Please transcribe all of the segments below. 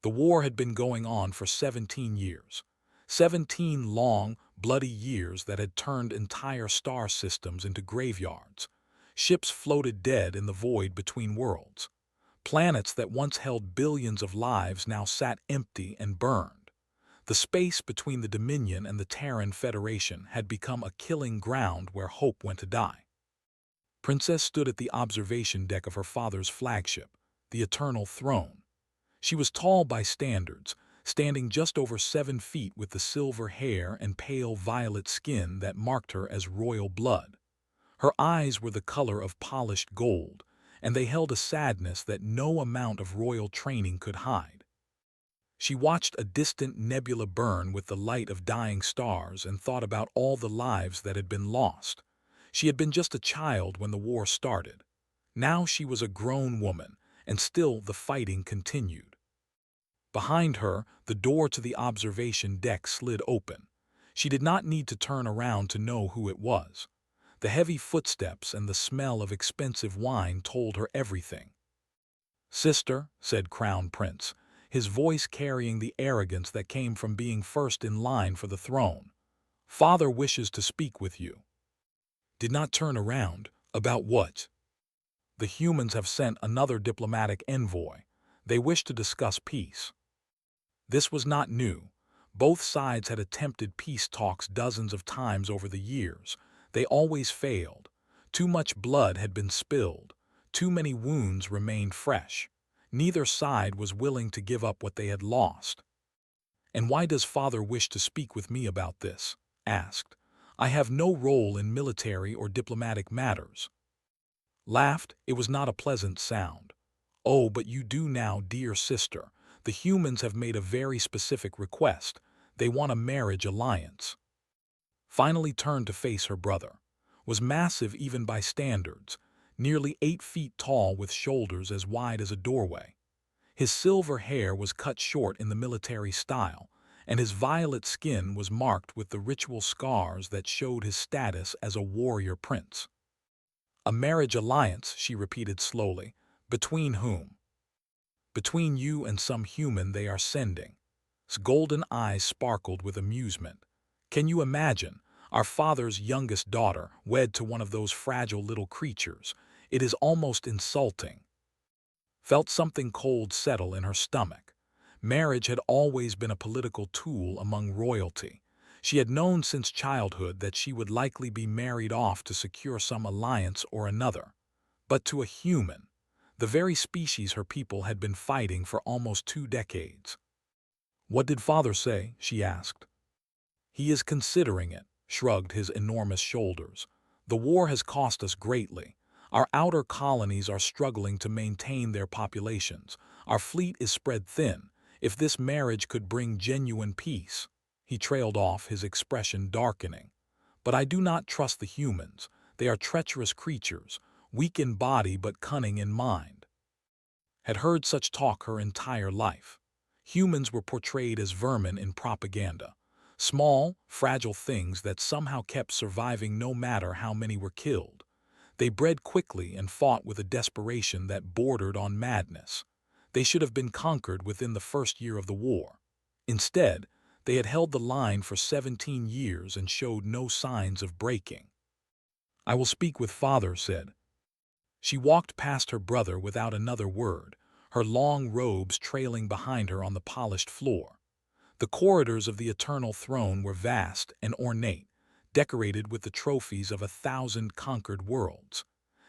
The war had been going on for 17 years. 17 long, bloody years that had turned entire star systems into graveyards. Ships floated dead in the void between worlds. Planets that once held billions of lives now sat empty and burned. The space between the Dominion and the Terran Federation had become a killing ground where hope went to die. Princess stood at the observation deck of her father's flagship, the Eternal Throne. She was tall by standards, standing just over 7 feet with the silver hair and pale violet skin that marked her as royal blood. Her eyes were the color of polished gold, and they held a sadness that no amount of royal training could hide. She watched a distant nebula burn with the light of dying stars and thought about all the lives that had been lost. She had been just a child when the war started. Now she was a grown woman, and still the fighting continued. Behind her, the door to the observation deck slid open. She did not need to turn around to know who it was. The heavy footsteps and the smell of expensive wine told her everything. "Sister," said Crown Prince, his voice carrying the arrogance that came from being first in line for the throne. "Father wishes to speak with you." Did not turn around. About what? "The humans have sent another diplomatic envoy. They wish to discuss peace." This was not new. Both sides had attempted peace talks dozens of times over the years. They always failed. Too much blood had been spilled. Too many wounds remained fresh. Neither side was willing to give up what they had lost. "And why does father wish to speak with me about this?" asked. "I have no role in military or diplomatic matters." Laughed. It was not a pleasant sound. "Oh, but you do now, dear sister. The humans have made a very specific request. They want a marriage alliance." Finally turned to face her brother. Was massive even by standards, nearly 8 feet tall with shoulders as wide as a doorway. His silver hair was cut short in the military style, and his violet skin was marked with the ritual scars that showed his status as a warrior prince. "A marriage alliance," she repeated slowly. "Between whom?" "Between you and some human they are sending." His golden eyes sparkled with amusement. "Can you imagine? Our father's youngest daughter wed to one of those fragile little creatures. It is almost insulting." Felt something cold settle in her stomach. Marriage had always been a political tool among royalty. She had known since childhood that she would likely be married off to secure some alliance or another. But to a human, the very species her people had been fighting for almost 2 decades. "What did father say?" she asked. "He is considering it," shrugged his enormous shoulders. "The war has cost us greatly. Our outer colonies are struggling to maintain their populations. Our fleet is spread thin. If this marriage could bring genuine peace—" He trailed off, his expression darkening. "But I do not trust the humans. They are treacherous creatures, weak in body but cunning in mind." Had heard such talk her entire life. Humans were portrayed as vermin in propaganda. Small, fragile things that somehow kept surviving no matter how many were killed. They bred quickly and fought with a desperation that bordered on madness. They should have been conquered within the first year of the war. Instead, they had held the line for 17 years and showed no signs of breaking. "I will speak with father," said. She walked past her brother without another word, her long robes trailing behind her on the polished floor. The corridors of the Eternal Throne were vast and ornate, decorated with the trophies of 1,000 conquered worlds.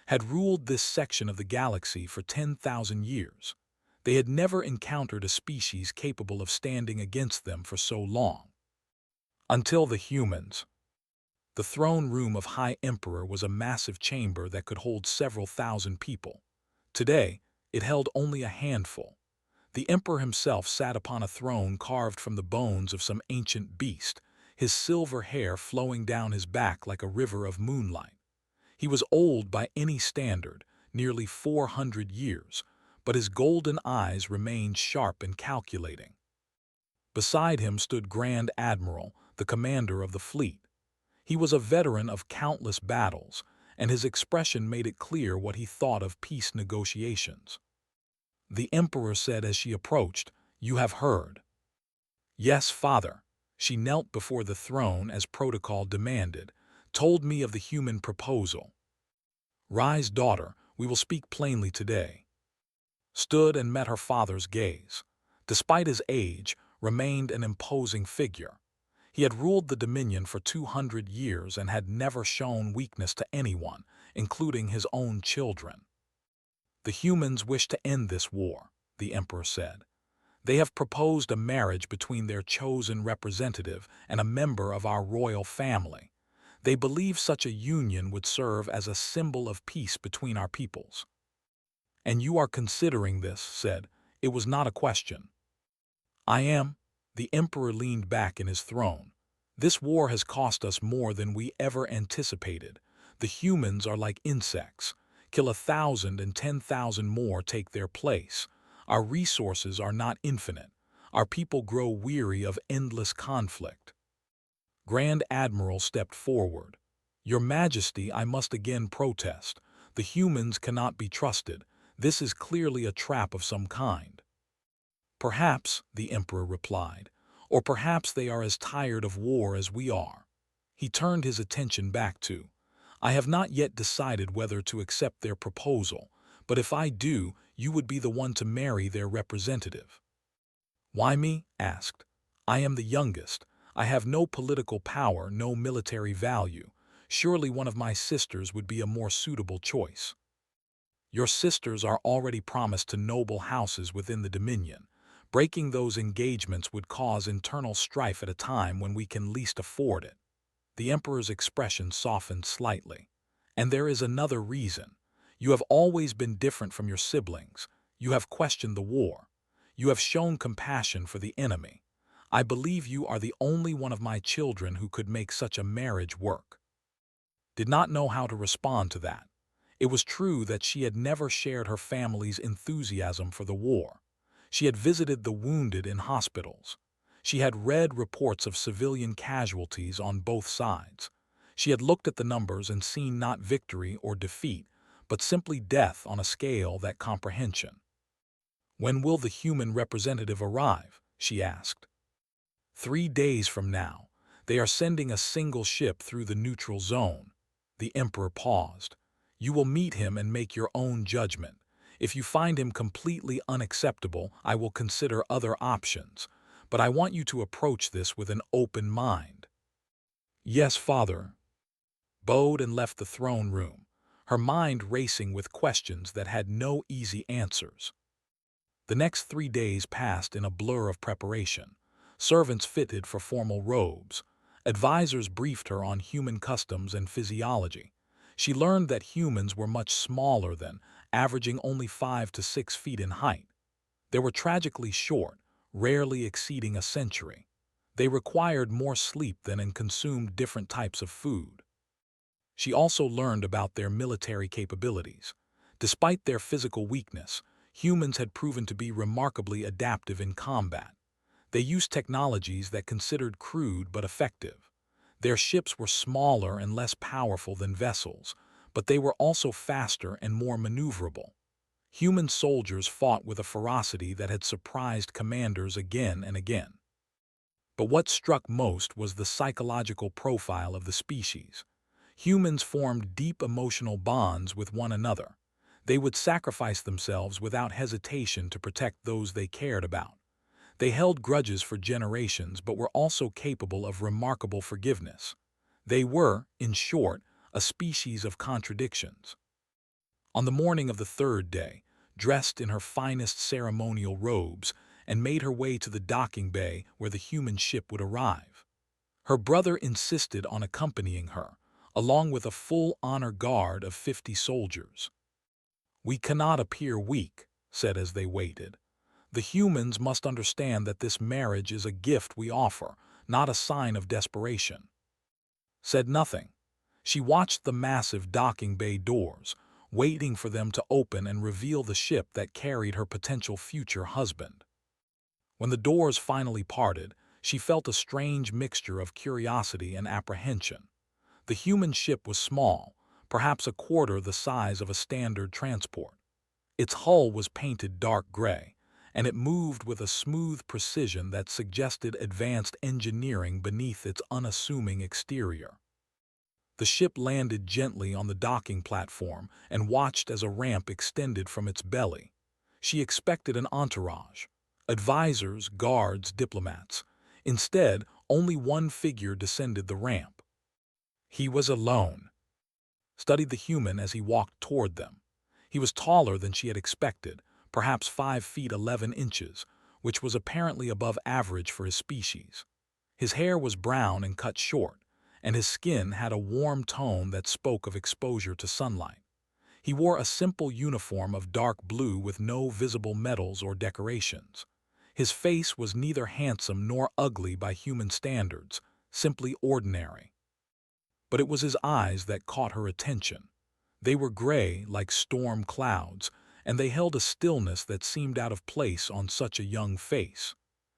Had ruled this section of the galaxy for 10,000 years. They had never encountered a species capable of standing against them for so long. Until the humans. The throne room of High Emperor was a massive chamber that could hold several thousand people. Today, it held only a handful. The emperor himself sat upon a throne carved from the bones of some ancient beast, his silver hair flowing down his back like a river of moonlight. He was old by any standard, nearly 400 years, but his golden eyes remained sharp and calculating. Beside him stood Grand Admiral, the commander of the fleet. He was a veteran of countless battles, and his expression made it clear what he thought of peace negotiations. The emperor said as she approached, You have heard. Yes, father. She knelt before the throne as protocol demanded, told me of the human proposal. Rise, daughter, we will speak plainly today. Stood and met her father's gaze. Despite his age, remained an imposing figure. He had ruled the Dominion for 200 years and had never shown weakness to anyone, including his own children. The humans wish to end this war, the Emperor said. They have proposed a marriage between their chosen representative and a member of our royal family. They believe such a union would serve as a symbol of peace between our peoples. And you are considering this, said. It was not a question. I am. The Emperor leaned back in his throne. This war has cost us more than we ever anticipated. The humans are like insects. Kill 1,000 and 10,000 more take their place. Our resources are not infinite. Our people grow weary of endless conflict. Grand Admiral stepped forward. Your Majesty, I must again protest. The humans cannot be trusted. This is clearly a trap of some kind. Perhaps, the Emperor replied, or perhaps they are as tired of war as we are. He turned his attention back to, I have not yet decided whether to accept their proposal, but if I do, you would be the one to marry their representative. Why me? Asked. I am the youngest. I have no political power, no military value. Surely one of my sisters would be a more suitable choice. Your sisters are already promised to noble houses within the Dominion. Breaking those engagements would cause internal strife at a time when we can least afford it. The Emperor's expression softened slightly. And there is another reason. You have always been different from your siblings. You have questioned the war. You have shown compassion for the enemy. I believe you are the only one of my children who could make such a marriage work. Did not know how to respond to that. It was true that she had never shared her family's enthusiasm for the war. She had visited the wounded in hospitals. She had read reports of civilian casualties on both sides. She had looked at the numbers and seen not victory or defeat, but simply death on a scale that comprehension. When will the human representative arrive? She asked. 3 days from now. They are sending a single ship through the neutral zone. The Emperor paused. You will meet him and make your own judgment. If you find him completely unacceptable, I will consider other options. But I want you to approach this with an open mind. Yes, father. Bowed and left the throne room, her mind racing with questions that had no easy answers. The next 3 days passed in a blur of preparation. Servants fitted for formal robes. Advisors briefed her on human customs and physiology. She learned that humans were much smaller than, averaging only 5 to 6 feet in height. They were tragically short, rarely exceeding a century. They required more sleep than and consumed different types of food. She also learned about their military capabilities. Despite their physical weakness, humans had proven to be remarkably adaptive in combat. They used technologies that considered crude but effective. Their ships were smaller and less powerful than vessels, but they were also faster and more maneuverable. Human soldiers fought with a ferocity that had surprised commanders again and again. But what struck most was the psychological profile of the species. Humans formed deep emotional bonds with one another. They would sacrifice themselves without hesitation to protect those they cared about. They held grudges for generations but were also capable of remarkable forgiveness. They were, in short, a species of contradictions. On the morning of the 3rd day, dressed in her finest ceremonial robes, and made her way to the docking bay where the human ship would arrive. Her brother insisted on accompanying her, along with a full honor guard of 50 soldiers. We cannot appear weak, said as they waited. The humans must understand that this marriage is a gift we offer, not a sign of desperation. Said nothing. She watched the massive docking bay doors, waiting for them to open and reveal the ship that carried her potential future husband. When the doors finally parted, she felt a strange mixture of curiosity and apprehension. The human ship was small, perhaps a quarter the size of a standard transport. Its hull was painted dark gray, and it moved with a smooth precision that suggested advanced engineering beneath its unassuming exterior. The ship landed gently on the docking platform and watched as a ramp extended from its belly. She expected an entourage, advisors, guards, diplomats. Instead, only one figure descended the ramp. He was alone. Studied the human as he walked toward them. He was taller than she had expected, perhaps 5 feet 11 inches, which was apparently above average for his species. His hair was brown and cut short, and his skin had a warm tone that spoke of exposure to sunlight. He wore a simple uniform of dark blue with no visible medals or decorations. His face was neither handsome nor ugly by human standards, simply ordinary. But it was his eyes that caught her attention. They were gray like storm clouds, and they held a stillness that seemed out of place on such a young face.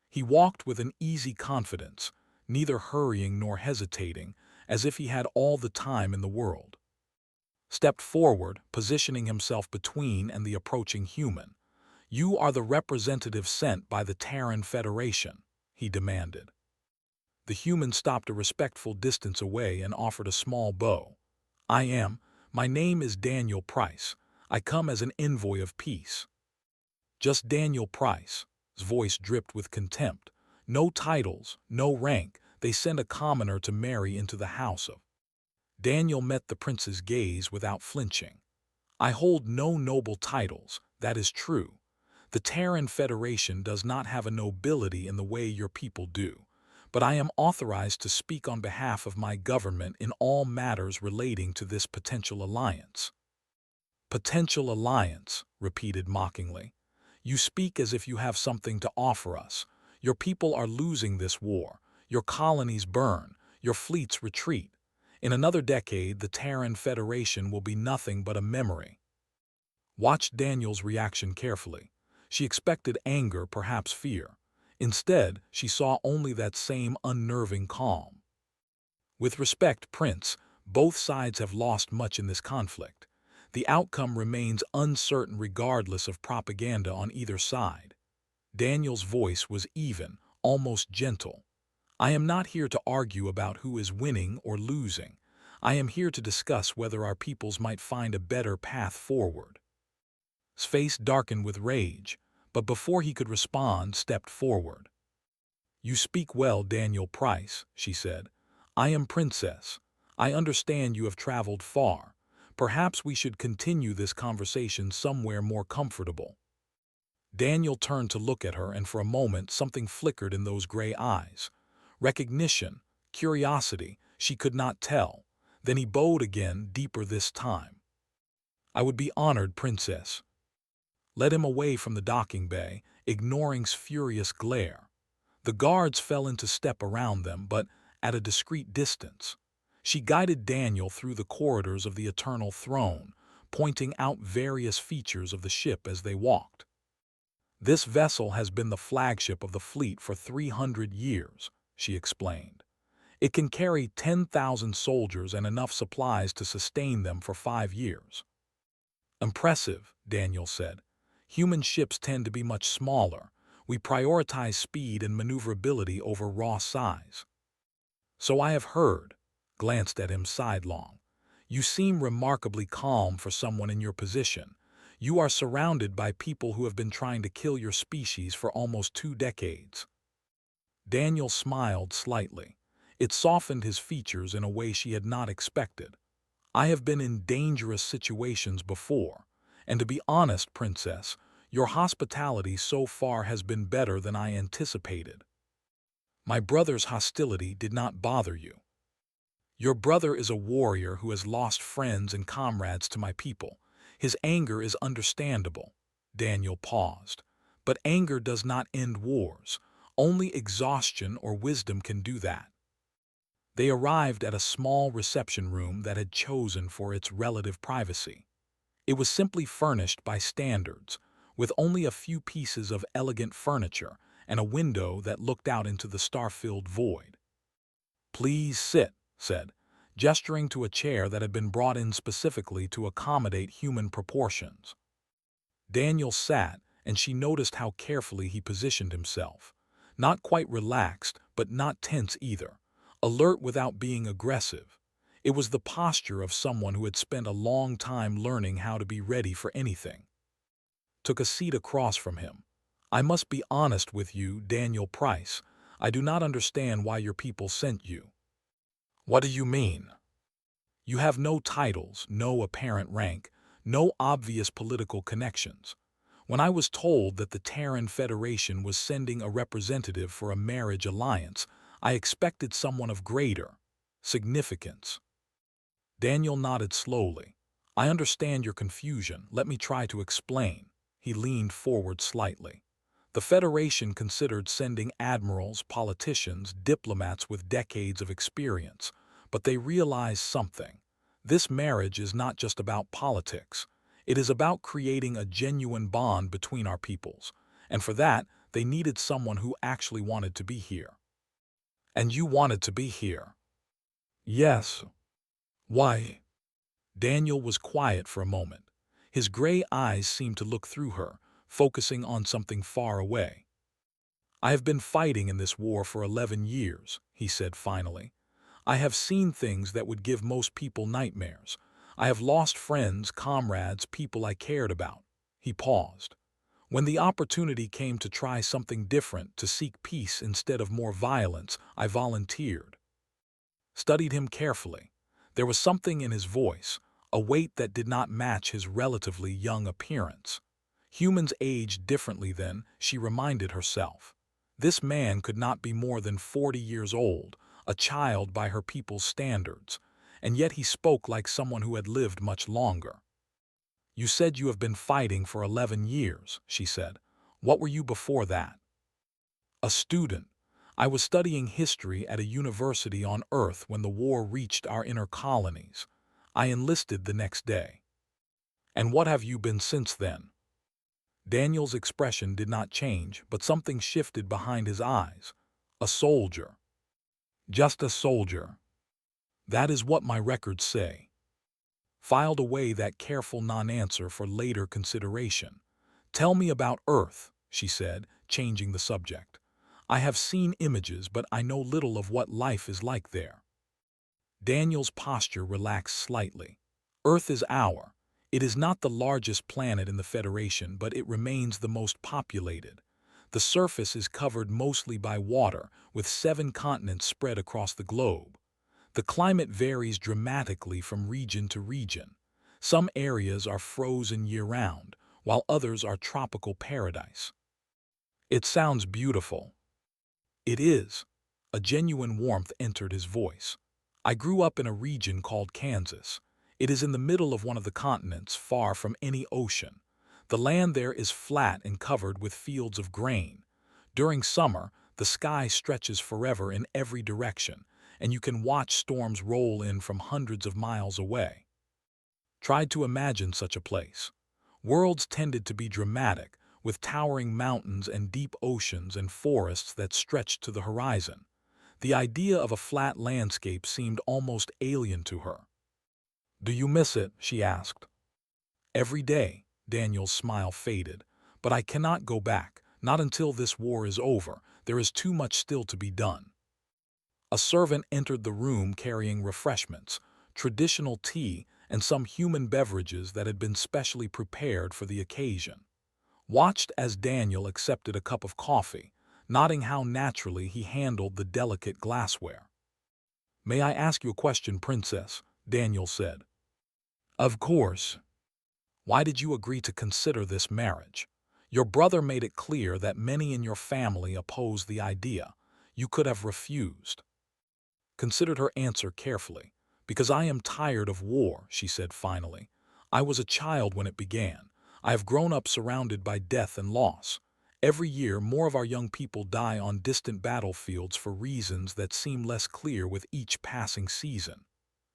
He walked with an easy confidence, neither hurrying nor hesitating, as if he had all the time in the world. Stepped forward, positioning himself between and the approaching human. "You are the representative sent by the Terran Federation," he demanded. The human stopped a respectful distance away and offered a small bow. "I am. My name is Daniel Price. I come as an envoy of peace." Just Daniel Price. His voice dripped with contempt. No titles, no rank. They send a commoner to marry into the house of. Daniel met the prince's gaze without flinching. "I hold no noble titles, that is true. The Terran Federation does not have a nobility in the way your people do, but I am authorized to speak on behalf of my government in all matters relating to this potential alliance." "Potential alliance," repeated mockingly. "You speak as if you have something to offer us. Your people are losing this war. Your colonies burn. Your fleets retreat. In another decade, the Terran Federation will be nothing but a memory." Watched Daniel's reaction carefully. She expected anger, perhaps fear. Instead, she saw only that same unnerving calm. "With respect, Prince, both sides have lost much in this conflict. The outcome remains uncertain regardless of propaganda on either side." Daniel's voice was even, almost gentle. "I am not here to argue about who is winning or losing. I am here to discuss whether our peoples might find a better path forward." His face darkened with rage, but before he could respond, stepped forward. "You speak well, Daniel Price," she said. "I am Princess. I understand you have traveled far. Perhaps we should continue this conversation somewhere more comfortable." Daniel turned to look at her, and for a moment something flickered in those gray eyes. Recognition, curiosity, she could not tell. Then he bowed again, deeper this time. "I would be honored, Princess." Led him away from the docking bay, ignoring's furious glare. The guards fell into step around them, but at a discreet distance. She guided Daniel through the corridors of the Eternal Throne, pointing out various features of the ship as they walked. "This vessel has been the flagship of the fleet for 300 years, she explained. "It can carry 10,000 soldiers and enough supplies to sustain them for 5 years. "Impressive," Daniel said. "Human ships tend to be much smaller. We prioritize speed and maneuverability over raw size." "So I have heard," glanced at him sidelong. "You seem remarkably calm for someone in your position. You are surrounded by people who have been trying to kill your species for almost 2 decades. Daniel smiled slightly. It softened his features in a way she had not expected. "I have been in dangerous situations before, and to be honest, Princess, your hospitality so far has been better than I anticipated. My brother's hostility did not bother you. Your brother is a warrior who has lost friends and comrades to my people. His anger is understandable." Daniel paused. "But anger does not end wars. Only exhaustion or wisdom can do that." They arrived at a small reception room that had chosen for its relative privacy. It was simply furnished by standards, with only a few pieces of elegant furniture and a window that looked out into the star-filled void. "Please sit," said, gesturing to a chair that had been brought in specifically to accommodate human proportions. Daniel sat, and she noticed how carefully he positioned himself. Not quite relaxed, but not tense either. Alert without being aggressive. It was the posture of someone who had spent a long time learning how to be ready for anything. Took a seat across from him. I must be honest with you, Daniel Price. I do not understand why your people sent you. What do you mean? You have no titles, no apparent rank, no obvious political connections. When I was told that the Terran Federation was sending a representative for a marriage alliance, I expected someone of greater significance. Daniel nodded slowly. I understand your confusion. Let me try to explain. He leaned forward slightly. The Federation considered sending admirals, politicians, diplomats with decades of experience, but they realized something. This marriage is not just about politics. It is about creating a genuine bond between our peoples, and for that, they needed someone who actually wanted to be here. And you wanted to be here? Yes. Why? Daniel was quiet for a moment. His gray eyes seemed to look through her, focusing on something far away. I have been fighting in this war for 11 years, he said finally. I have seen things that would give most people nightmares. I have lost friends, comrades, people I cared about. He paused. When the opportunity came to try something different, to seek peace instead of more violence, I volunteered. Studied him carefully. There was something in his voice, a weight that did not match his relatively young appearance. Humans aged differently then, she reminded herself. This man could not be more than 40 years old, a child by her people's standards, and yet he spoke like someone who had lived much longer. You said you have been fighting for 11 years, she said. What were you before that? A student. I was studying history at a university on Earth when the war reached our inner colonies. I enlisted the next day. And what have you been since then? Daniel's expression did not change, but something shifted behind his eyes. A soldier. Just a soldier. That is what my records say. Filed away that careful non-answer for later consideration. Tell me about Earth, she said, changing the subject. I have seen images, but I know little of what life is like there. Daniel's posture relaxed slightly. Earth is It is not the largest planet in the Federation, but it remains the most populated. The surface is covered mostly by water, with 7 continents spread across the globe. The climate varies dramatically from region to region. Some areas are frozen year-round, while others are tropical paradise. It sounds beautiful. It is. A genuine warmth entered his voice. I grew up in a region called Kansas. It is in the middle of one of the continents, far from any ocean. The land there is flat and covered with fields of grain. During summer, the sky stretches forever in every direction, and you can watch storms roll in from hundreds of miles away. Tried to imagine such a place. Worlds tended to be dramatic, with towering mountains and deep oceans and forests that stretched to the horizon. The idea of a flat landscape seemed almost alien to her. Do you miss it? She asked. Every day, Daniel's smile faded. But I cannot go back, not until this war is over. There is too much still to be done. A servant entered the room carrying refreshments, traditional tea, and some human beverages that had been specially prepared for the occasion. Watched as Daniel accepted a cup of coffee, noting how naturally he handled the delicate glassware. May I ask you a question, Princess? Daniel said. Of course. Why did you agree to consider this marriage? Your brother made it clear that many in your family opposed the idea. You could have refused. Considered her answer carefully. Because I am tired of war, she said finally. I was a child when it began. I have grown up surrounded by death and loss. Every year, more of our young people die on distant battlefields for reasons that seem less clear with each passing season.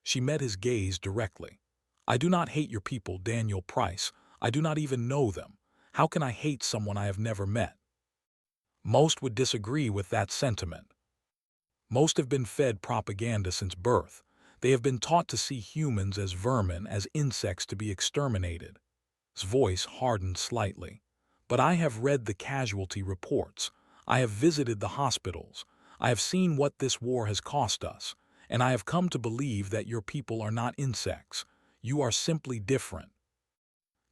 She met his gaze directly. I do not hate your people, Daniel Price. I do not even know them. How can I hate someone I have never met? Most would disagree with that sentiment. Most have been fed propaganda since birth. They have been taught to see humans as vermin, as insects to be exterminated. His voice hardened slightly. But I have read the casualty reports. I have visited the hospitals. I have seen what this war has cost us, and I have come to believe that your people are not insects. You are simply different."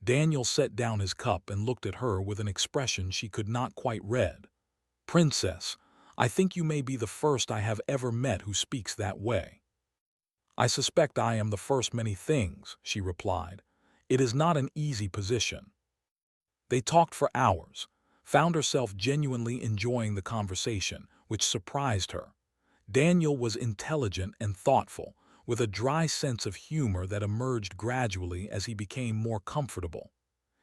Daniel set down his cup and looked at her with an expression she could not quite read. "Princess, I think you may be the first I have ever met who speaks that way." "I suspect I am the first many things," she replied. "It is not an easy position." They talked for hours, found herself genuinely enjoying the conversation, which surprised her. Daniel was intelligent and thoughtful, with a dry sense of humor that emerged gradually as he became more comfortable.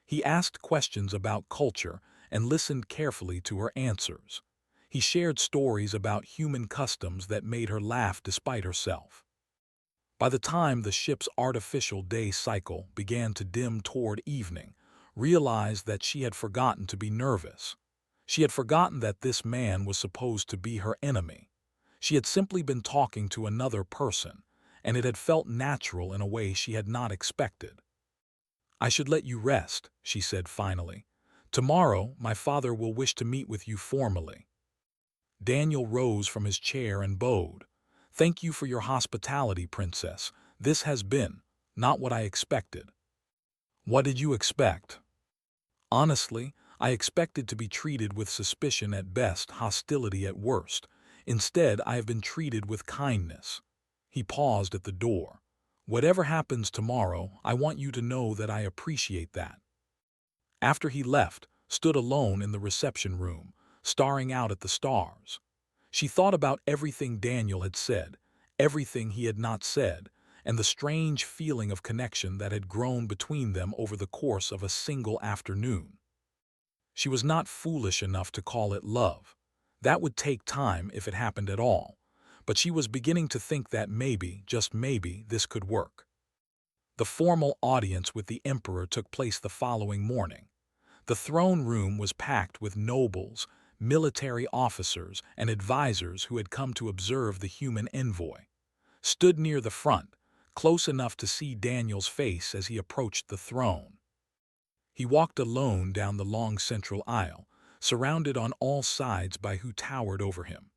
He asked questions about culture and listened carefully to her answers. He shared stories about human customs that made her laugh despite herself. By the time the ship's artificial day cycle began to dim toward evening, realized that she had forgotten to be nervous. She had forgotten that this man was supposed to be her enemy. She had simply been talking to another person, and it had felt natural in a way she had not expected. "I should let you rest," she said finally. "Tomorrow, my father will wish to meet with you formally." Daniel rose from his chair and bowed. "Thank you for your hospitality, Princess. This has been not what I expected." "What did you expect?" "Honestly, I expected to be treated with suspicion at best, hostility at worst. Instead, I have been treated with kindness." He paused at the door. "Whatever happens tomorrow, I want you to know that I appreciate that." After he left, stood alone in the reception room, staring out at the stars. She thought about everything Daniel had said, everything he had not said, and the strange feeling of connection that had grown between them over the course of a single afternoon. She was not foolish enough to call it love. That would take time if it happened at all, but she was beginning to think that maybe, just maybe, this could work. The formal audience with the emperor took place the following morning. The throne room was packed with nobles, military officers, and advisors who had come to observe the human envoy. Stood near the front, close enough to see Daniel's face as he approached the throne. He walked alone down the long central aisle, surrounded on all sides by who towered over him.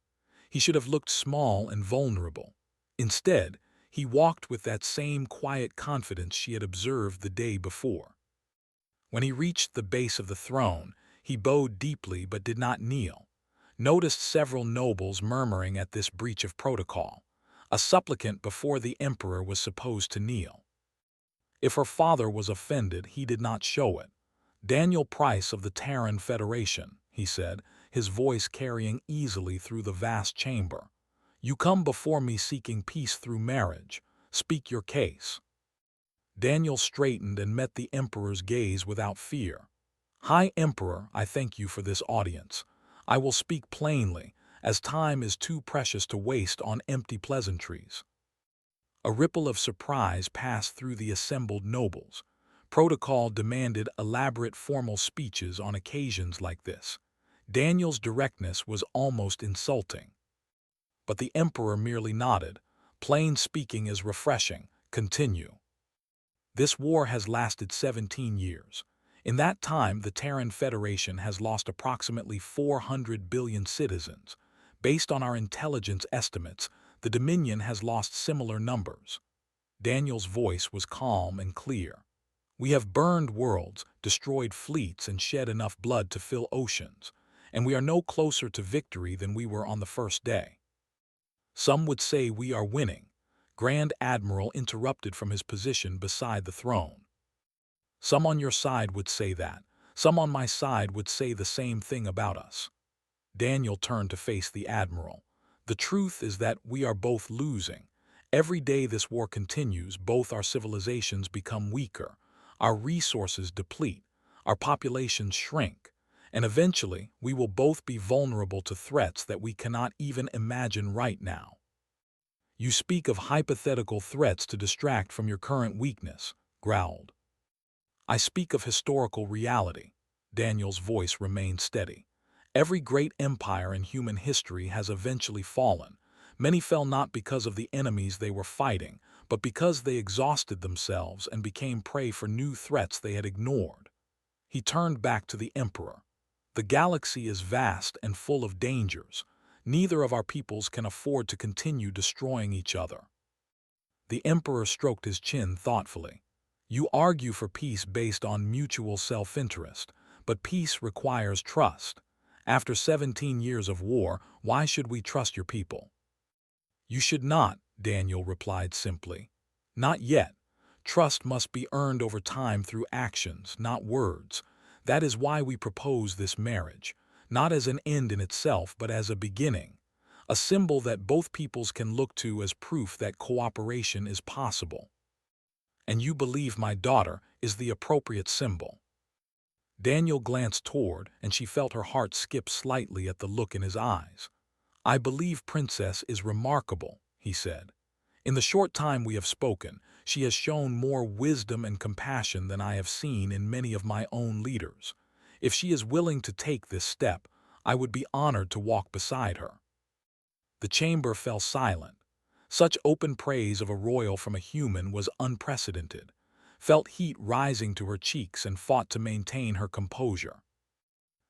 He should have looked small and vulnerable. Instead, he walked with that same quiet confidence she had observed the day before. When he reached the base of the throne, he bowed deeply but did not kneel. Noticed several nobles murmuring at this breach of protocol. A supplicant before the emperor was supposed to kneel. If her father was offended, he did not show it. "Daniel Price of the Terran Federation," he said, his voice carrying easily through the vast chamber. "You come before me seeking peace through marriage. Speak your case." Daniel straightened and met the emperor's gaze without fear. "High Emperor, I thank you for this audience. I will speak plainly, as time is too precious to waste on empty pleasantries." A ripple of surprise passed through the assembled nobles. Protocol demanded elaborate formal speeches on occasions like this. Daniel's directness was almost insulting. But the emperor merely nodded. "Plain speaking is refreshing. Continue." "This war has lasted 17 years. In that time, the Terran Federation has lost approximately 400 billion citizens. Based on our intelligence estimates, the Dominion has lost similar numbers." Daniel's voice was calm and clear. "We have burned worlds, destroyed fleets, and shed enough blood to fill oceans, and we are no closer to victory than we were on the first day." "Some would say we are winning," Grand Admiral interrupted from his position beside the throne. "Some on your side would say that. Some on my side would say the same thing about us." Daniel turned to face the admiral. "The truth is that we are both losing. Every day this war continues, both our civilizations become weaker, our resources deplete, our populations shrink, and eventually we will both be vulnerable to threats that we cannot even imagine right now." "You speak of hypothetical threats to distract from your current weakness," growled. "I speak of historical reality." Daniel's voice remained steady. "Every great empire in human history has eventually fallen. Many fell not because of the enemies they were fighting, but because they exhausted themselves and became prey for new threats they had ignored." He turned back to the Emperor. The galaxy is vast and full of dangers. Neither of our peoples can afford to continue destroying each other. The Emperor stroked his chin thoughtfully. You argue for peace based on mutual self-interest, but peace requires trust. After 17 years of war, why should we trust your people? You should not, Daniel replied simply. Not yet. Trust must be earned over time through actions, not words. That is why we propose this marriage, not as an end in itself, but as a beginning, a symbol that both peoples can look to as proof that cooperation is possible. And you believe my daughter is the appropriate symbol. Daniel glanced toward, and she felt her heart skip slightly at the look in his eyes. I believe Princess is remarkable, he said. In the short time we have spoken, she has shown more wisdom and compassion than I have seen in many of my own leaders. If she is willing to take this step, I would be honored to walk beside her. The chamber fell silent. Such open praise of a royal from a human was unprecedented. Felt heat rising to her cheeks and fought to maintain her composure.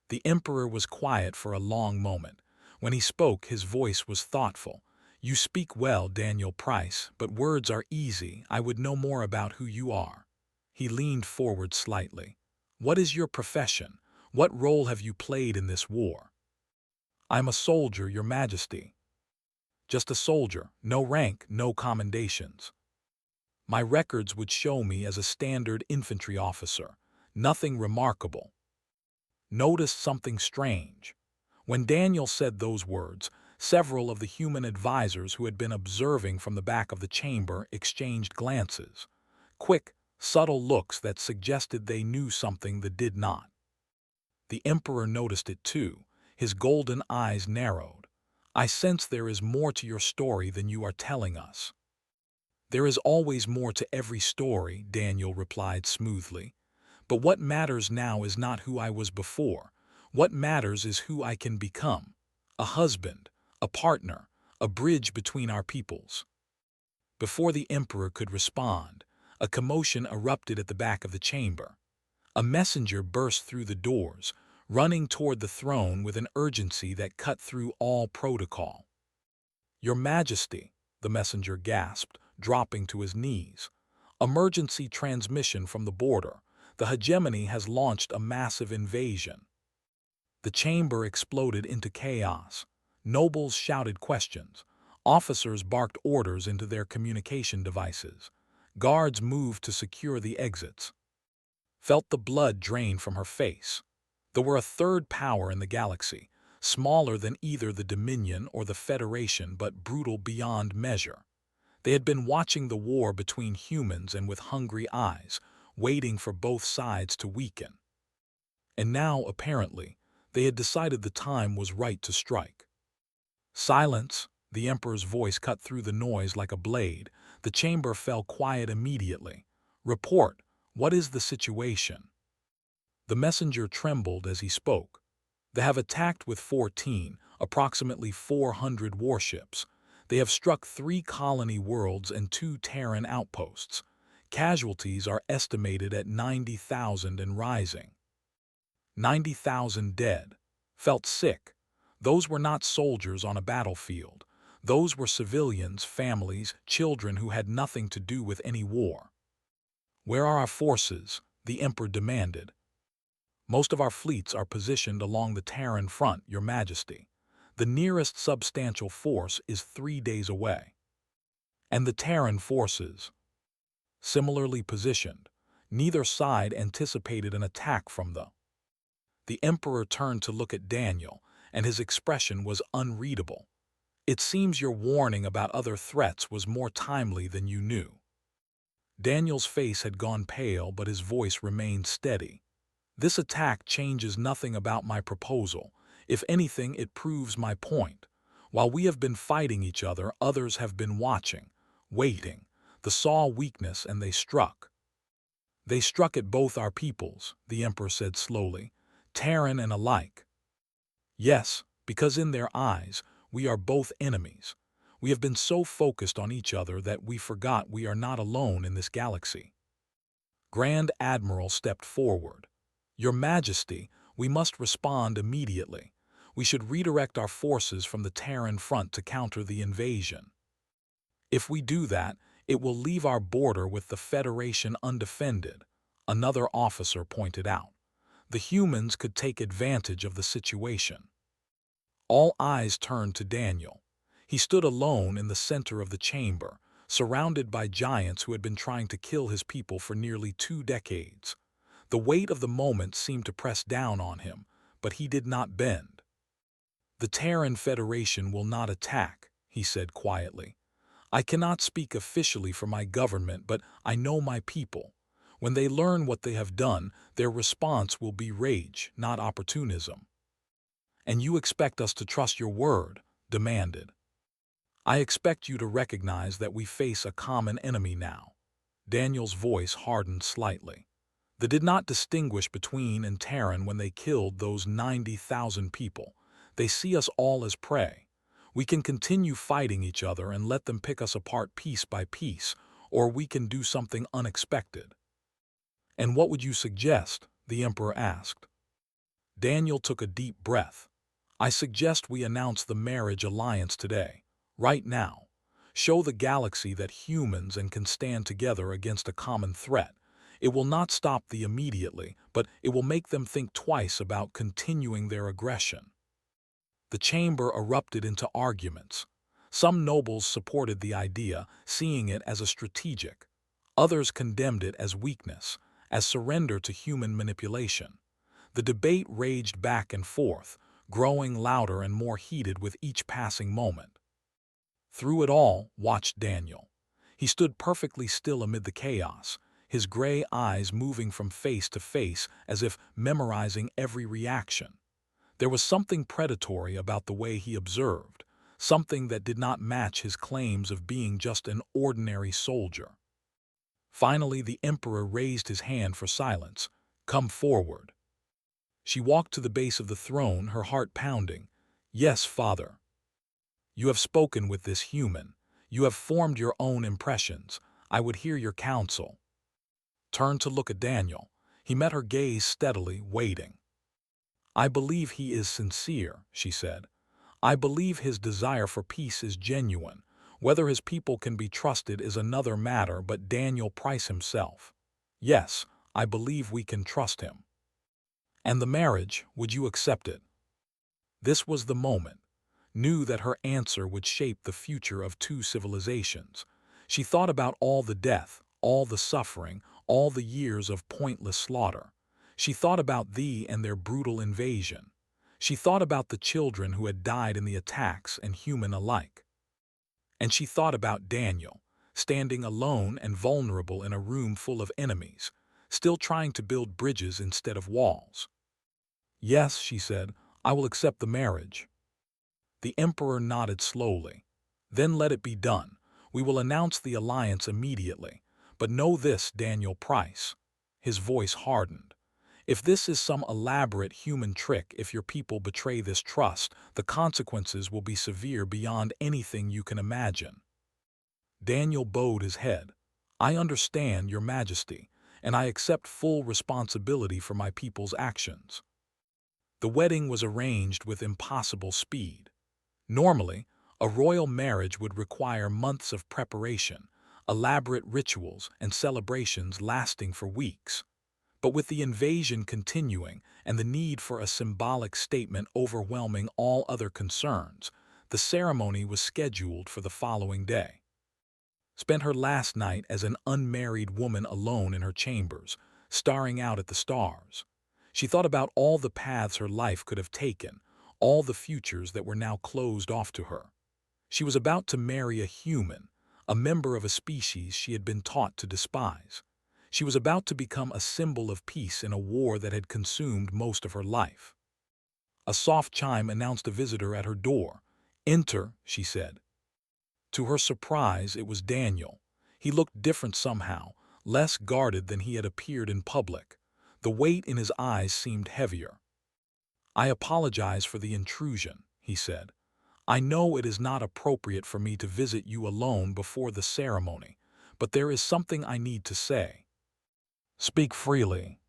The Emperor was quiet for a long moment. When he spoke, his voice was thoughtful. You speak well, Daniel Price, but words are easy. I would know more about who you are. He leaned forward slightly. What is your profession? What role have you played in this war? I'm a soldier, Your Majesty. Just a soldier, no rank, no commendations. My records would show me as a standard infantry officer. Nothing remarkable. Noticed something strange. When Daniel said those words, several of the human advisors who had been observing from the back of the chamber exchanged glances. Quick, subtle looks that suggested they knew something that did not. The Emperor noticed it too. His golden eyes narrowed. I sense there is more to your story than you are telling us. There is always more to every story, Daniel replied smoothly. But what matters now is not who I was before. What matters is who I can become. A husband, a partner, a bridge between our peoples. Before the Emperor could respond, a commotion erupted at the back of the chamber. A messenger burst through the doors, running toward the throne with an urgency that cut through all protocol. Your Majesty, the messenger gasped, dropping to his knees. Emergency transmission from the border. The hegemony has launched a massive invasion. The chamber exploded into chaos. Nobles shouted questions. Officers barked orders into their communication devices. Guards moved to secure the exits. Felt the blood drain from her face. There were a third power in the galaxy, smaller than either the Dominion or the Federation, but brutal beyond measure. They had been watching the war between humans and with hungry eyes, waiting for both sides to weaken. And now, apparently, they had decided the time was right to strike. Silence, the Emperor's voice cut through the noise like a blade. The chamber fell quiet immediately. Report, what is the situation? The messenger trembled as he spoke. They have attacked with 14, approximately 400 warships. They have struck 3 colony worlds and 2 Terran outposts. Casualties are estimated at 90,000 and rising. 90,000 dead. Felt sick. Those were not soldiers on a battlefield. Those were civilians, families, children who had nothing to do with any war. Where are our forces? The Emperor demanded. Most of our fleets are positioned along the Terran front, Your Majesty. The nearest substantial force is 3 days away. And the Terran forces? Similarly positioned. Neither side anticipated an attack from them. The Emperor turned to look at Daniel, and his expression was unreadable. It seems your warning about other threats was more timely than you knew. Daniel's face had gone pale, but his voice remained steady. This attack changes nothing about my proposal. If anything, it proves my point. While we have been fighting each other, others have been watching, waiting. They saw weakness and they struck. They struck at both our peoples, the Emperor said slowly, Terran and alike. Yes, because in their eyes, we are both enemies. We have been so focused on each other that we forgot we are not alone in this galaxy. Grand Admiral stepped forward. "Your Majesty, we must respond immediately. We should redirect our forces from the Terran front to counter the invasion. If we do that, it will leave our border with the Federation undefended," another officer pointed out. "The humans could take advantage of the situation." All eyes turned to Daniel. He stood alone in the center of the chamber, surrounded by giants who had been trying to kill his people for nearly 2 decades. The weight of the moment seemed to press down on him, but he did not bend. "The Terran Federation will not attack," he said quietly. "I cannot speak officially for my government, but I know my people. When they learn what they have done, their response will be rage, not opportunism." "And you expect us to trust your word?" demanded. "I expect you to recognize that we face a common enemy now." Daniel's voice hardened slightly. "They did not distinguish between and Terran when they killed those 90,000 people. They see us all as prey. We can continue fighting each other and let them pick us apart piece by piece, or we can do something unexpected." "And what would you suggest?" the Emperor asked. Daniel took a deep breath. "I suggest we announce the marriage alliance today, right now. Show the galaxy that humans can stand together against a common threat. It will not stop them immediately, but it will make them think twice about continuing their aggression." The chamber erupted into arguments. Some nobles supported the idea, seeing it as a strategic. Others condemned it as weakness, as surrender to human manipulation. The debate raged back and forth, growing louder and more heated with each passing moment. Through it all, watched Daniel. He stood perfectly still amid the chaos, his gray eyes moving from face to face as if memorizing every reaction. There was something predatory about the way he observed, something that did not match his claims of being just an ordinary soldier. Finally, the Emperor raised his hand for silence. "Come forward." She walked to the base of the throne, her heart pounding. "Yes, Father. You have spoken with this human. You have formed your own impressions. I would hear your counsel." Turned to look at Daniel. He met her gaze steadily, waiting. "I believe he is sincere," she said. "I believe his desire for peace is genuine. Whether his people can be trusted is another matter, but Daniel Price himself. Yes, I believe we can trust him." "And the marriage, would you accept it?" This was the moment. Knew that her answer would shape the future of two civilizations. She thought about all the death, all the suffering, all the years of pointless slaughter. She thought about thee and their brutal invasion. She thought about the children who had died in the attacks and human alike. And she thought about Daniel, standing alone and vulnerable in a room full of enemies, still trying to build bridges instead of walls. "Yes," she said, "I will accept the marriage." The Emperor nodded slowly. "Then let it be done. We will announce the alliance immediately. But know this, Daniel Price." His voice hardened. "If this is some elaborate human trick, if your people betray this trust, the consequences will be severe beyond anything you can imagine." Daniel bowed his head. "I understand, Your Majesty, and I accept full responsibility for my people's actions." The wedding was arranged with impossible speed. Normally, a royal marriage would require months of preparation, elaborate rituals and celebrations lasting for weeks. But with the invasion continuing and the need for a symbolic statement overwhelming all other concerns, the ceremony was scheduled for the following day. Spent her last night as an unmarried woman alone in her chambers, staring out at the stars. She thought about all the paths her life could have taken, all the futures that were now closed off to her. She was about to marry a human, a member of a species she had been taught to despise. She was about to become a symbol of peace in a war that had consumed most of her life. A soft chime announced a visitor at her door. "Enter," she said. To her surprise, it was Daniel. He looked different somehow, less guarded than he had appeared in public. The weight in his eyes seemed heavier. "I apologize for the intrusion," he said. "I know it is not appropriate for me to visit you alone before the ceremony, but there is something I need to say." "Speak freely."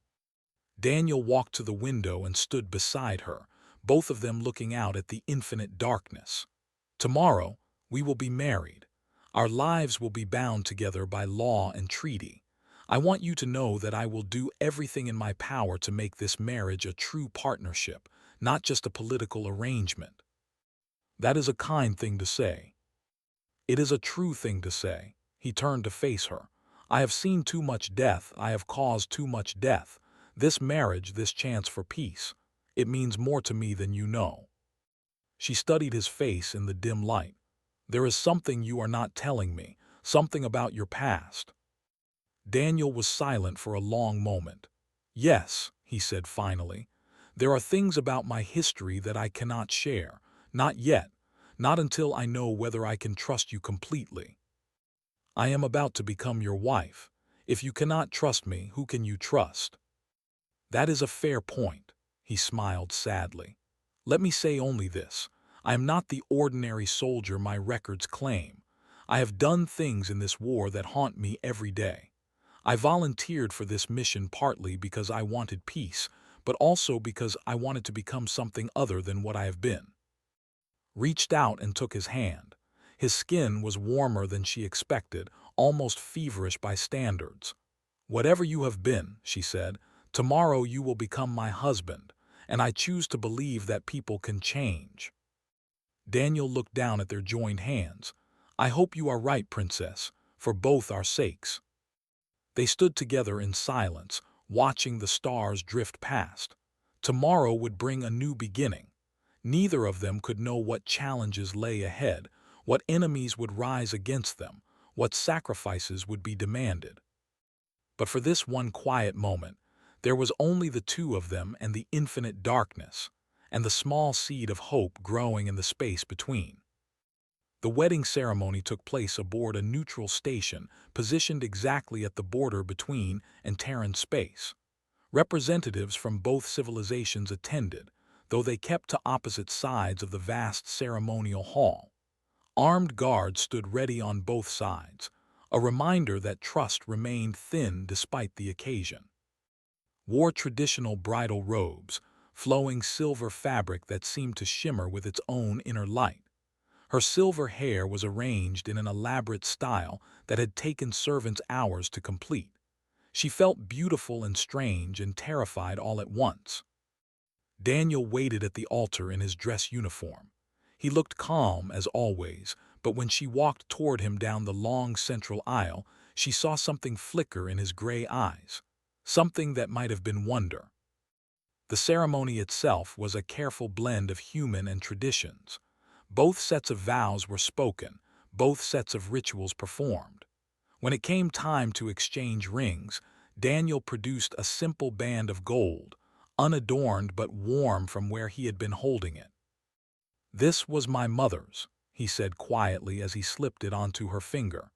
Daniel walked to the window and stood beside her, both of them looking out at the infinite darkness. Tomorrow, we will be married. Our lives will be bound together by law and treaty. I want you to know that I will do everything in my power to make this marriage a true partnership, not just a political arrangement. That is a kind thing to say. It is a true thing to say. He turned to face her. I have seen too much death. I have caused too much death. This marriage, this chance for peace, it means more to me than you know. She studied his face in the dim light. There is something you are not telling me, something about your past. Daniel was silent for a long moment. Yes, he said finally. There are things about my history that I cannot share. Not yet. Not until I know whether I can trust you completely. I am about to become your wife. If you cannot trust me, who can you trust? That is a fair point. He smiled sadly. Let me say only this. I am not the ordinary soldier my records claim. I have done things in this war that haunt me every day. I volunteered for this mission partly because I wanted peace, but also because I wanted to become something other than what I have been. Reached out and took his hand. His skin was warmer than she expected, almost feverish by standards. Whatever you have been, she said, tomorrow you will become my husband, and I choose to believe that people can change. Daniel looked down at their joined hands. I hope you are right, princess, for both our sakes. They stood together in silence, watching the stars drift past. Tomorrow would bring a new beginning. Neither of them could know what challenges lay ahead, what enemies would rise against them, what sacrifices would be demanded. But for this one quiet moment, there was only the two of them and the infinite darkness, and the small seed of hope growing in the space between. The wedding ceremony took place aboard a neutral station positioned exactly at the border between and Terran space. Representatives from both civilizations attended, though they kept to opposite sides of the vast ceremonial hall. Armed guards stood ready on both sides, a reminder that trust remained thin despite the occasion. Wore traditional bridal robes, flowing silver fabric that seemed to shimmer with its own inner light. Her silver hair was arranged in an elaborate style that had taken servants hours to complete. She felt beautiful and strange and terrified all at once. Daniel waited at the altar in his dress uniform. He looked calm as always, but when she walked toward him down the long central aisle, she saw something flicker in his gray eyes, something that might have been wonder. The ceremony itself was a careful blend of human and traditions. Both sets of vows were spoken, both sets of rituals performed. When it came time to exchange rings, Daniel produced a simple band of gold, unadorned but warm from where he had been holding it. This was my mother's, he said quietly as he slipped it onto her finger.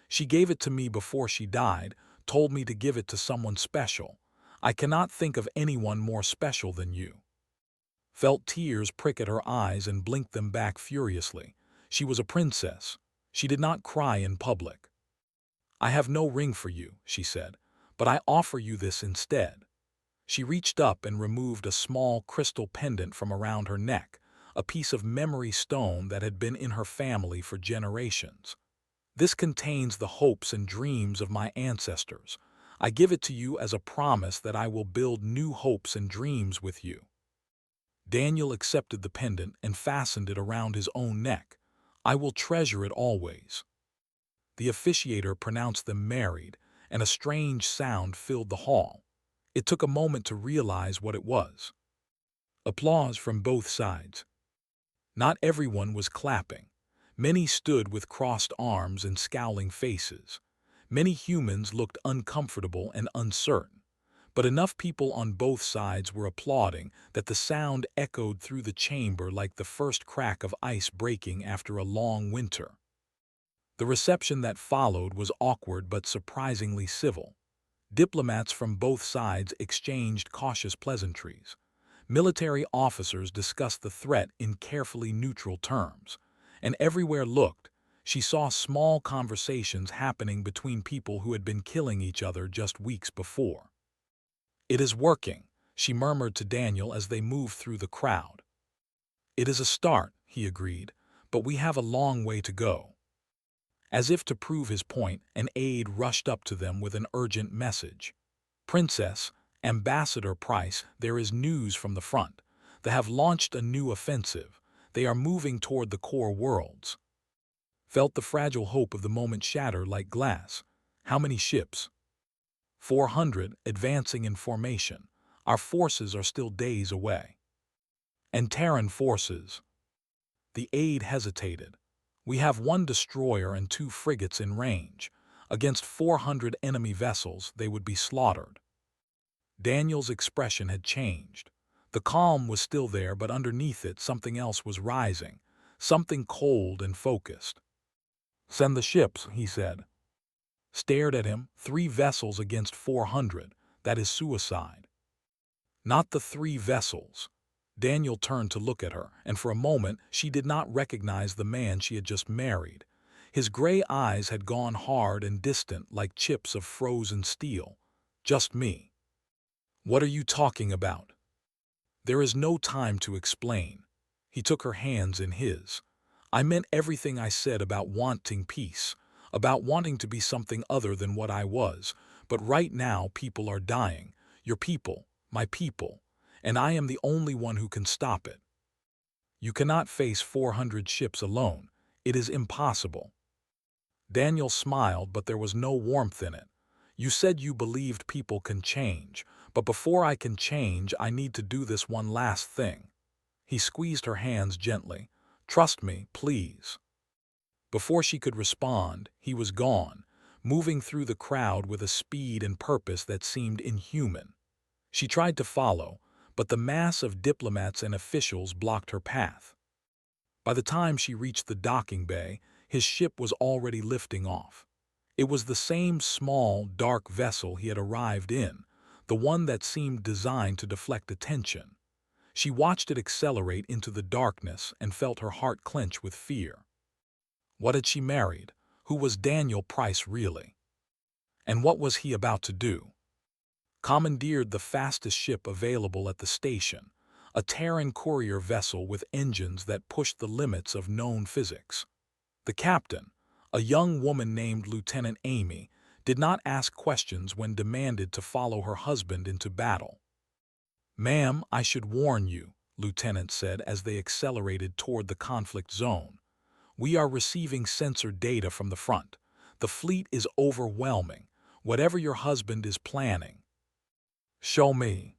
She gave it to me before she died, told me to give it to someone special. I cannot think of anyone more special than you. Felt tears prick at her eyes and blinked them back furiously. She was a princess. She did not cry in public. I have no ring for you, she said, but I offer you this instead. She reached up and removed a small crystal pendant from around her neck, a piece of memory stone that had been in her family for generations. This contains the hopes and dreams of my ancestors. I give it to you as a promise that I will build new hopes and dreams with you. Daniel accepted the pendant and fastened it around his own neck. I will treasure it always. The officiator pronounced them married, and a strange sound filled the hall. It took a moment to realize what it was. Applause from both sides. Not everyone was clapping. Many stood with crossed arms and scowling faces. Many humans looked uncomfortable and uncertain. But enough people on both sides were applauding that the sound echoed through the chamber like the first crack of ice breaking after a long winter. The reception that followed was awkward but surprisingly civil. Diplomats from both sides exchanged cautious pleasantries. Military officers discussed the threat in carefully neutral terms. And everywhere looked, she saw small conversations happening between people who had been killing each other just weeks before. It is working, she murmured to Daniel as they moved through the crowd. "It is a start," he agreed, "but we have a long way to go." As if to prove his point, an aide rushed up to them with an urgent message. "Princess, Ambassador Price, there is news from the front. They have launched a new offensive. They are moving toward the core worlds." Felt the fragile hope of the moment shatter like glass. "How many ships?" 400, advancing in formation. Our forces are still days away." "And Terran forces?" The aide hesitated. "We have 1 destroyer and 2 frigates in range. Against 400 enemy vessels, they would be slaughtered." Daniel's expression had changed. The calm was still there, but underneath it something else was rising, something cold and focused. "Send the ships," he said. Stared at him, 3 vessels against 400. That is suicide. Not the 3 vessels. Daniel turned to look at her, and for a moment she did not recognize the man she had just married. His gray eyes had gone hard and distant like chips of frozen steel. "Just me." "What are you talking about?" "There is no time to explain." He took her hands in his. "I meant everything I said about wanting peace, about wanting to be something other than what I was, but right now people are dying. Your people, my people, and I am the only one who can stop it. You cannot face 400 ships alone. It is impossible." Daniel smiled, but there was no warmth in it. "You said you believed people can change, but before I can change, I need to do this one last thing." He squeezed her hands gently. "Trust me, please." Before she could respond, he was gone, moving through the crowd with a speed and purpose that seemed inhuman. She tried to follow, but the mass of diplomats and officials blocked her path. By the time she reached the docking bay, his ship was already lifting off. It was the same small, dark vessel he had arrived in, the one that seemed designed to deflect attention. She watched it accelerate into the darkness and felt her heart clench with fear. What had she married? Who was Daniel Price really? And what was he about to do? Commandeered the fastest ship available at the station, a Terran courier vessel with engines that pushed the limits of known physics. The captain, a young woman named Lieutenant Amy, did not ask questions when demanded to follow her husband into battle. "Ma'am, I should warn you," Lieutenant said as they accelerated toward the conflict zone. "We are receiving sensor data from the front. The fleet is overwhelming. Whatever your husband is planning." "Show me."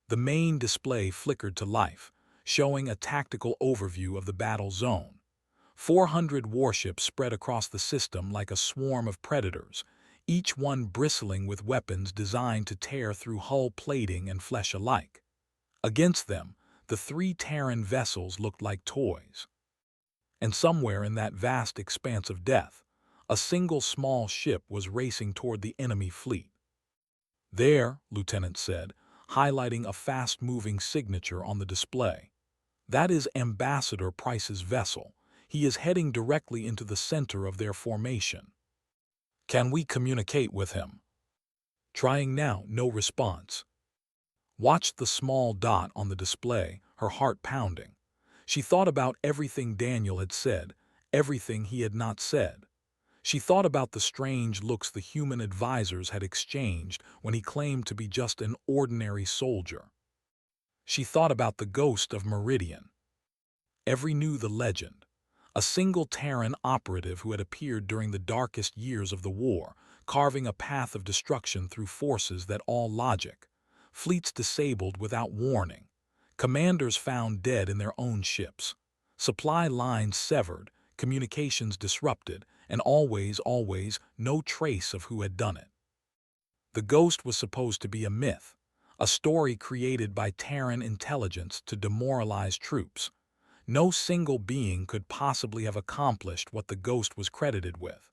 The main display flickered to life, showing a tactical overview of the battle zone. 400 warships spread across the system like a swarm of predators, each one bristling with weapons designed to tear through hull plating and flesh alike. Against them, the 3 Terran vessels looked like toys. And somewhere in that vast expanse of death, a single small ship was racing toward the enemy fleet. "There," Lieutenant said, highlighting a fast-moving signature on the display. "That is Ambassador Price's vessel. He is heading directly into the center of their formation." "Can we communicate with him?" Trying now, no response. Watched the small dot on the display, her heart pounding. She thought about everything Daniel had said, everything he had not said. She thought about the strange looks the human advisors had exchanged when he claimed to be just an ordinary soldier. She thought about the ghost of Meridian. Every knew the legend. A single Terran operative who had appeared during the darkest years of the war, carving a path of destruction through forces that all logic. Fleets disabled without warning. Commanders found dead in their own ships. Supply lines severed, communications disrupted, and always, no trace of who had done it. The ghost was supposed to be a myth, a story created by Terran intelligence to demoralize troops. No single being could possibly have accomplished what the ghost was credited with.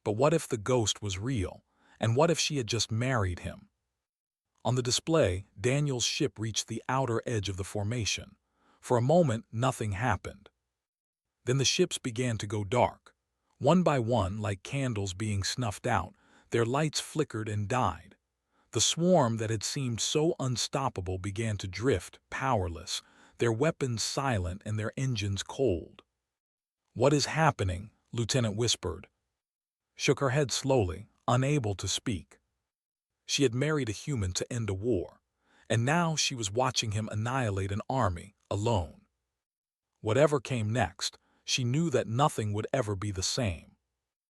But what if the ghost was real? And what if she had just married him? On the display, Daniel's ship reached the outer edge of the formation. For a moment, nothing happened. Then the ships began to go dark. One by one, like candles being snuffed out, their lights flickered and died. The swarm that had seemed so unstoppable began to drift, powerless, their weapons silent and their engines cold. "What is happening?" Lieutenant whispered. Shook her head slowly, unable to speak. She had married a human to end a war, and now she was watching him annihilate an army, alone. Whatever came next, she knew that nothing would ever be the same.